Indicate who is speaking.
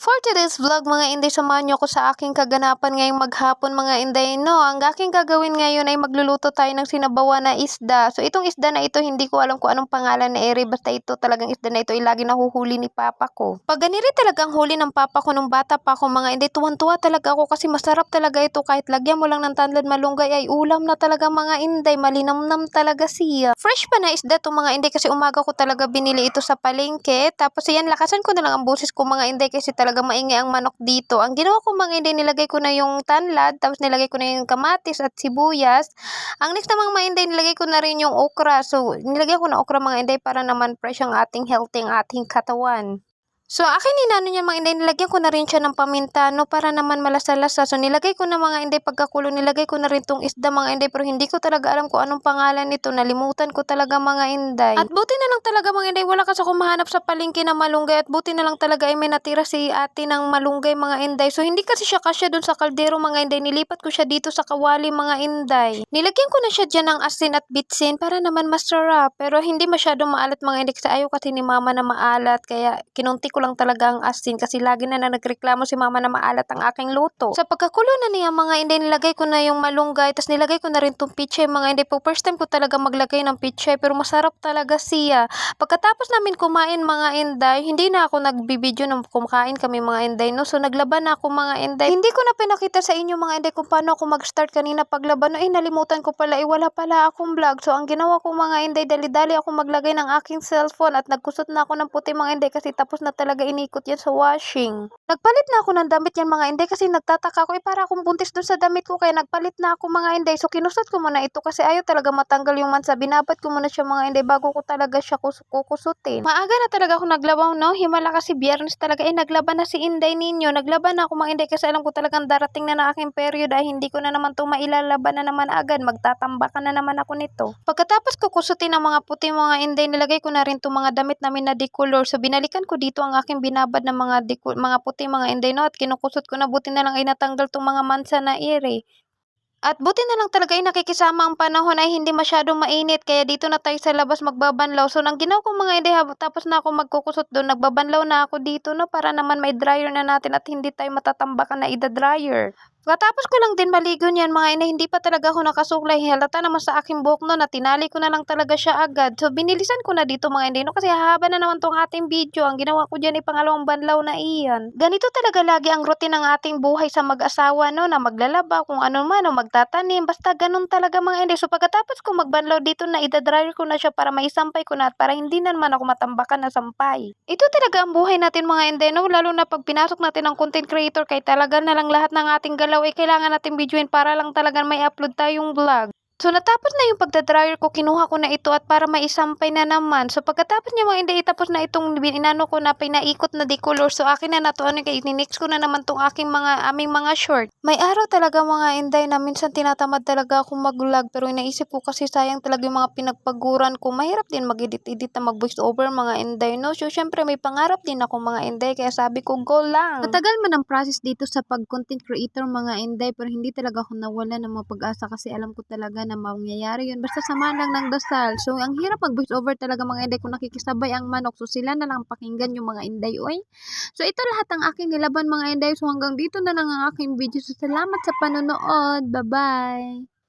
Speaker 1: For today's vlog mga inday, samahan niyo ako sa aking kaganapan ngayong maghapon mga inday, no. Ang aking gagawin ngayon ay magluluto tayo ng sinabawan na isda. So itong isda na ito, hindi ko alam kung anong pangalan na ere, basta ito talagang isda na ito ay lagi nahuhuli ni papa ko. Pag ganiri talagang huli ng papa ko nung bata pa ako mga inday, tuwan-tuwa talaga ako kasi masarap talaga ito, kahit lagyan mo lang ng tanlad malunggay ay ulam na talaga mga inday, malinamnam talaga siya. Fresh pa na isda to mga inday kasi umaga ko talaga binili ito sa palengke. Tapos yan, lakasan ko na lang ang boses ko mga inday kasi talaga maingay ang manok dito. Ang ginawa ko mga inday, nilagay ko na yung tanlad, tapos nilagay ko na yung kamatis at sibuyas. Ang next namang mga inday, nilagay ko na rin yung okra. So, nilagay ko na okra mga inday para naman fresh ang ating healthy, ang ating katawan. So, akin inano niya mga inday, nilagyan ko na rin siya ng paminta, no, para naman malasa-lasa. So, nilagay ko na mga inday, pagkakulo, nilagay ko na rin tong isda mga inday, pero hindi ko talaga alam kung anong pangalan nito. Nalimutan ko talaga mga inday. At buti na lang talaga mga inday, wala kasi ako mahanap sa palengke na malunggay, at buti na lang talaga ay may natira si ate ng malunggay mga inday. So, hindi kasi siya kasya dun sa kaldero mga inday, nilipat ko siya dito sa kawali mga inday. Nilagyan ko na siya dyan ng asin at bitsin para naman masarap, pero hindi masyadong maalat mga inday kasi ayaw kasi ni mama na maalat, kaya kinunti ko lang talaga ang asin kasi lagi na nagreklamo si mama na maalat ang aking luto. Sa pagkakulo na niya mga inday, nilagay ko na yung malunggay, tapos nilagay ko na rin tong pichay mga inday. Po first time ko talaga maglagay ng pichay, pero masarap talaga siya. Pagkatapos namin kumain mga inday, hindi na ako nagbibideo nung kumakain kami mga inday, no. So naglaban na ako mga inday. Hindi ko na pinakita sa inyo mga inday kung paano ako mag-start kanina paglaban. No, nalimutan ko pala, wala pala akong vlog. So ang ginawa ko mga inday, dali-dali ako maglagay ng aking cellphone at nagkusot na ako ng puti mga inday kasi tapos na talaga inikot yan sa washing. Nagpalit na ako ng damit yan mga inday kasi nagtataka ko, para akong buntis dun sa damit ko, kaya nagpalit na ako mga inday. So kinusot ko muna ito kasi ayaw talaga matanggal yung mansa. Binabad ko muna siya mga inday bago ko talaga siya kukusutin. Maaga na talaga ako naglabaw, no. Himala kasi biyernes talaga naglaban na si inday ninyo. Naglaban na ako mga inday kasi alam ko talagang darating na na aking period ay hindi ko na naman ito mailalaban na naman agad. Magtatambakan na naman ako nito. Pagkatapos ko kusutin ang mga puti mga inday, nilagay ko na rin itong mga damit namin na decolor. So binalikan ko dito ang aking binabad ng mga puti mga inday, no, at kinukusot ko na, buti na lang ay natanggal tong mga mansa na ere. At buti na lang talaga ay nakikisama ang panahon ay hindi masyadong mainit, kaya dito na tayo sa labas magbabanlaw. So nang ginawa ko mga inday, tapos na ako magkukusot doon, nagbabanlaw na ako dito, no, para naman may dryer na natin at hindi tayo matatambakan na ida-dryer. Katapos ko lang din maligo niyan mga inay, hindi pa talaga ako nakasuklay. Halata naman sa aking buhok no, na tinali ko na lang talaga siya agad. So binilisan ko na dito mga inay, no, kasi hahaba na naman tong ating video. Ang ginawa ko dyan ay pangalawang banlaw na iyan. Ganito talaga lagi ang routine ng ating buhay sa mag-asawa, no, na maglalaba, kung ano man, o magtatanim, basta ganun talaga mga inay. So pagkatapos ko magbanlaw dito, na ida-dryer ko na siya para maisampay ko na, at para hindi na naman ako matambakan na sampay. Ito talaga ang buhay natin mga inday, no, lalo na pag pinasok natin ang content creator, kay talaga na lang lahat ng ating galaw ay kailangan natin videoin para lang talaga may upload tayong vlog. So natapos na yung pagdadryer ko, kinuha ko na ito at para maisampay na naman. So pagkatapos niya mga inday, tapos na itong inano ko na pinaikot na decolor. So akin na nato ano, kay ininix ko na naman tong aming mga short. May araw talaga mga inday na minsan tinatamad talaga akong mag-vlog, pero inaisip ko kasi sayang talaga yung mga pinagpaguran ko. Mahirap din mag-edit na mag-voice over mga inday, no. So syempre may pangarap din ako mga inday, kaya sabi ko go lang. Matagal man ang process dito sa pag-content creator mga inday, pero hindi talaga ako nawala ng mga pag-asa kasi alam ko talaga na mangyayari yun. Basta samahan lang ng dasal. So, ang hirap mag-voice over talaga mga inday kung nakikisabay ang manok. So, sila na lang pakinggan yung mga inday, oy. So, ito lahat ang aking nilaban mga inday. So, hanggang dito na lang ang aking video. So, salamat sa panonood. Bye-bye!